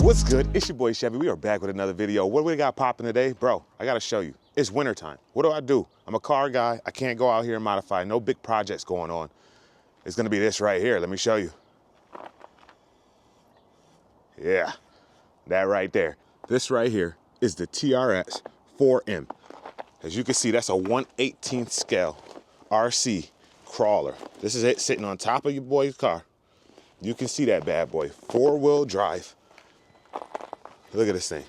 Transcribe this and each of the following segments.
What's good? It's your boy Chevy. We are back with another video. What do we got popping today? Bro, I gotta show you. It's wintertime. What do? I'm a car guy. I can't go out here and modify. No big projects going on. It's gonna be this right here. Let me show you. Yeah, that right there. This right here is the TRX 4M. As you can see, that's a 1/18 scale RC crawler. This is it sitting on top of your boy's car. You can see that bad boy, 4-wheel drive. Look at this thing.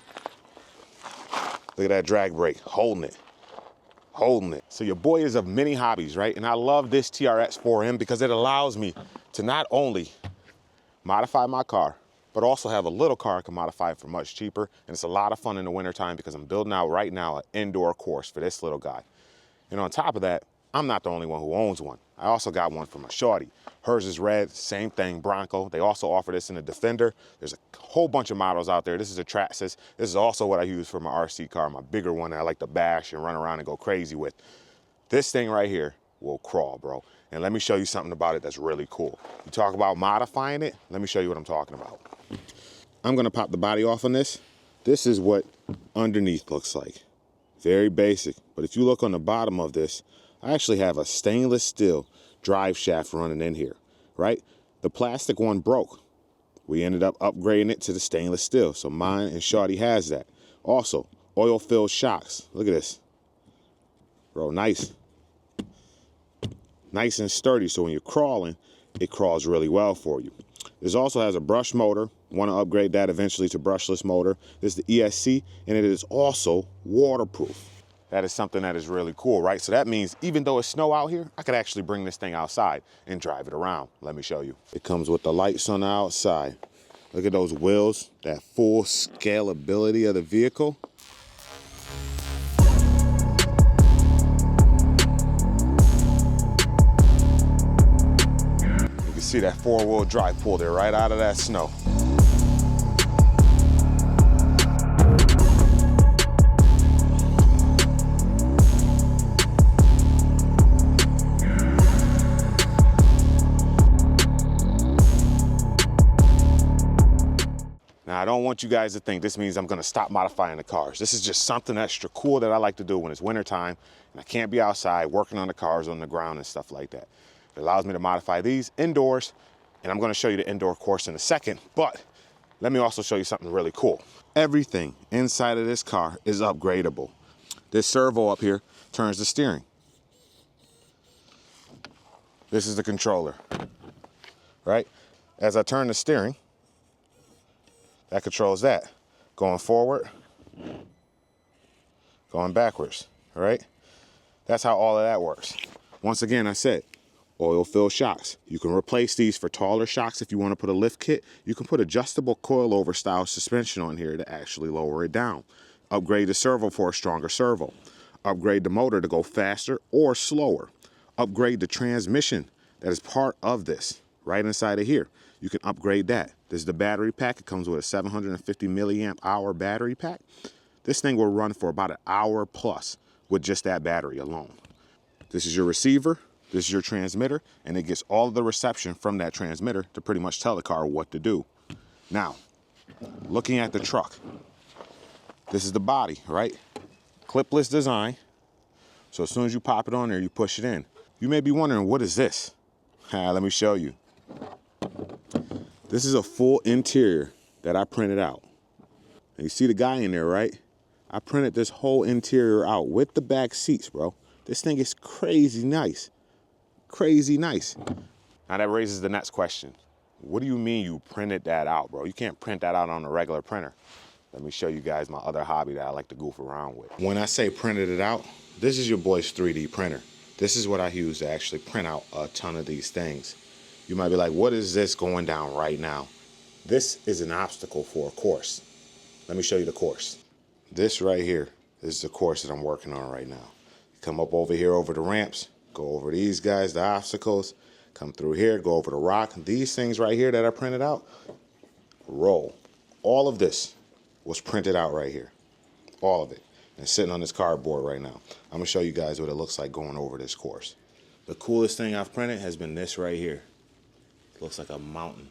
Look at that drag brake, holding it. So your boy is of many hobbies, right? And I love this TRX 4M because it allows me to not only modify my car, but also have a little car I can modify for much cheaper. And it's a lot of fun in the wintertime because I'm building out right now an indoor course for this little guy. And on top of that, I'm not the only one who owns one. I also got one for my shorty. Hers is red, same thing, Bronco. They also offer this in a Defender. There's a whole bunch of models out there. This is a Traxxas. This is also what I use for my RC car, my bigger one that I like to bash and run around and go crazy with. This thing right here will crawl, bro. And let me show you something about it that's really cool. You talk about modifying it, let me show you what I'm talking about. I'm gonna pop the body off on this. This is what underneath looks like. Very basic, but if you look on the bottom of this, I actually have a stainless steel drive shaft running in here, right? The plastic one broke. We ended up upgrading it to the stainless steel. So mine and shorty has that. Also, oil-filled shocks. Look at this. Bro, nice. Nice and sturdy, so when you're crawling, it crawls really well for you. This also has a brush motor. Want to upgrade that eventually to brushless motor. This is the ESC, and it is also waterproof. That is something that is really cool, right? So that means even though it's snow out here, I could actually bring this thing outside and drive it around. Let me show you. It comes with the lights on the outside. Look at those wheels, that full scalability of the vehicle. You can see that 4-wheel drive pulled it right out of that snow. Now, I don't want you guys to think this means I'm gonna stop modifying the cars. This is just something extra cool that I like to do when it's wintertime and I can't be outside working on the cars on the ground and stuff like that. It allows me to modify these indoors, and I'm gonna show you the indoor course in a second, but let me also show you something really cool. Everything inside of this car is upgradable. This servo up here turns the steering. This is the controller, right? As I turn the steering, that controls that. Going forward, going backwards, all right? That's how all of that works. Once again, I said, oil-filled shocks. You can replace these for taller shocks if you want to put a lift kit. You can put adjustable coilover style suspension on here to actually lower it down. Upgrade the servo for a stronger servo. Upgrade the motor to go faster or slower. Upgrade the transmission that is part of this right inside of here. You can upgrade that. This is the battery pack. It comes with a 750 milliamp hour battery pack. This thing will run for about an hour plus with just that battery alone. This is your receiver. This is your transmitter, and it gets all of the reception from that transmitter to pretty much tell the car what to do. Now, looking at the truck, this is the body, right? Clipless design. So as soon as you pop it on there, you push it in. You may be wondering, what is this? Let me show you. This is a full interior that I printed out. And you see the guy in there, right? I printed this whole interior out with the back seats, bro. This thing is crazy nice. Crazy nice. Now that raises the next question. What do you mean you printed that out, bro? You can't print that out on a regular printer. Let me show you guys my other hobby that I like to goof around with. When I say printed it out, this is your boy's 3D printer. This is what I use to actually print out a ton of these things. You might be like, what is this going down right now? This is an obstacle for a course. Let me show you the course. This right here is the course that I'm working on right now. Come up over here over the ramps, go over these guys, the obstacles, come through here, go over the rock. These things right here that I printed out, roll. All of this was printed out right here. All of it. And sitting on this cardboard right now. I'm gonna show you guys what it looks like going over this course. The coolest thing I've printed has been this right here. It looks like a mountain.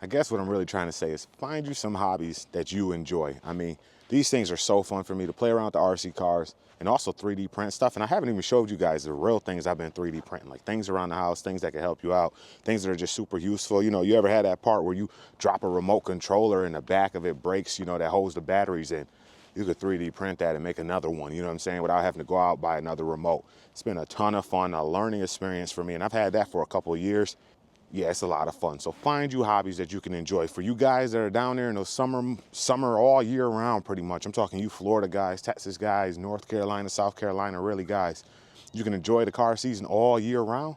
I guess what I'm really trying to say is find you some hobbies that you enjoy. I mean, these things are so fun for me to play around with the RC cars and also 3D print stuff. And I haven't even showed you guys the real things I've been 3D printing, like things around the house, things that can help you out, things that are just super useful. You know, you ever had that part where you drop a remote controller and the back of it breaks, you know, that holds the batteries in? You could 3D print that and make another one, you know what I'm saying, without having to go out and buy another remote. It's been a ton of fun, a learning experience for me, and I've had that for a couple of years. Yeah, it's a lot of fun. So find you hobbies that you can enjoy. For you guys that are down there in those summer all year round pretty much, I'm talking you Florida guys, Texas guys, North Carolina, South Carolina, really guys, you can enjoy the car season all year round.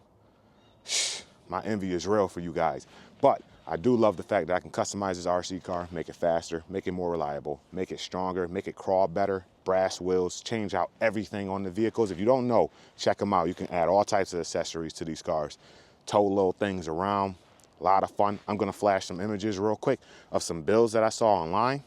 My envy is real for you guys. But I do love the fact that I can customize this RC car, make it faster, make it more reliable, make it stronger, make it crawl better, brass wheels, change out everything on the vehicles. If you don't know, check them out. You can add all types of accessories to these cars. Tow little things around, a lot of fun. I'm gonna flash some images real quick of some builds that I saw online.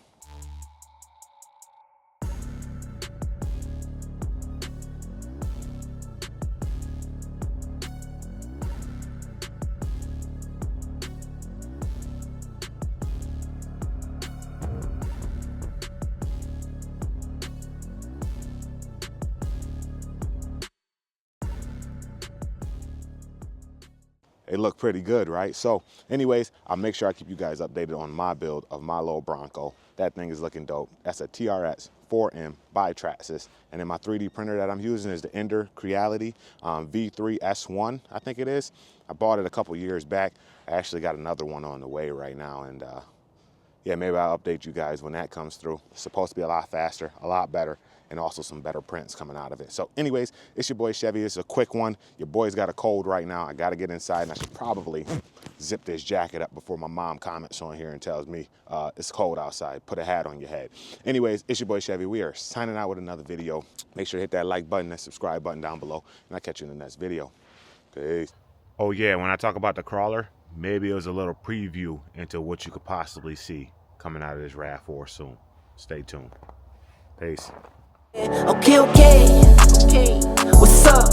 They look pretty good, right? So anyways, I'll make sure I keep you guys updated on my build of my little Bronco. That thing is looking dope. That's a TRX 4M by Traxxas. And then my 3D printer that I'm using is the Ender Creality V3S1, I think it is. I bought it a couple years back. I actually got another one on the way right now. And yeah, maybe I'll update you guys when that comes through. It's supposed to be a lot faster, a lot better, and also some better prints coming out of it. So anyways, it's your boy Chevy. It's a quick one. Your boy's got a cold right now. I gotta get inside, and I should probably zip this jacket up before my mom comments on here and tells me it's cold outside. Put a hat on your head. Anyways, it's your boy Chevy. We are signing out with another video. Make sure to hit that like button, that subscribe button down below, and I'll catch you in the next video. Peace. Oh yeah, when I talk about the crawler, maybe it was a little preview into what you could possibly see coming out of this RAV4 soon. Stay tuned. Peace. Okay, what's up?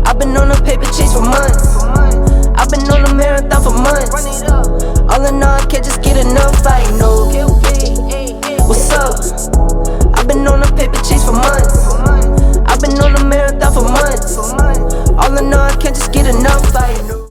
I've been on a paper chase for months. I've been on a marathon for months. All in all, I can't just get enough.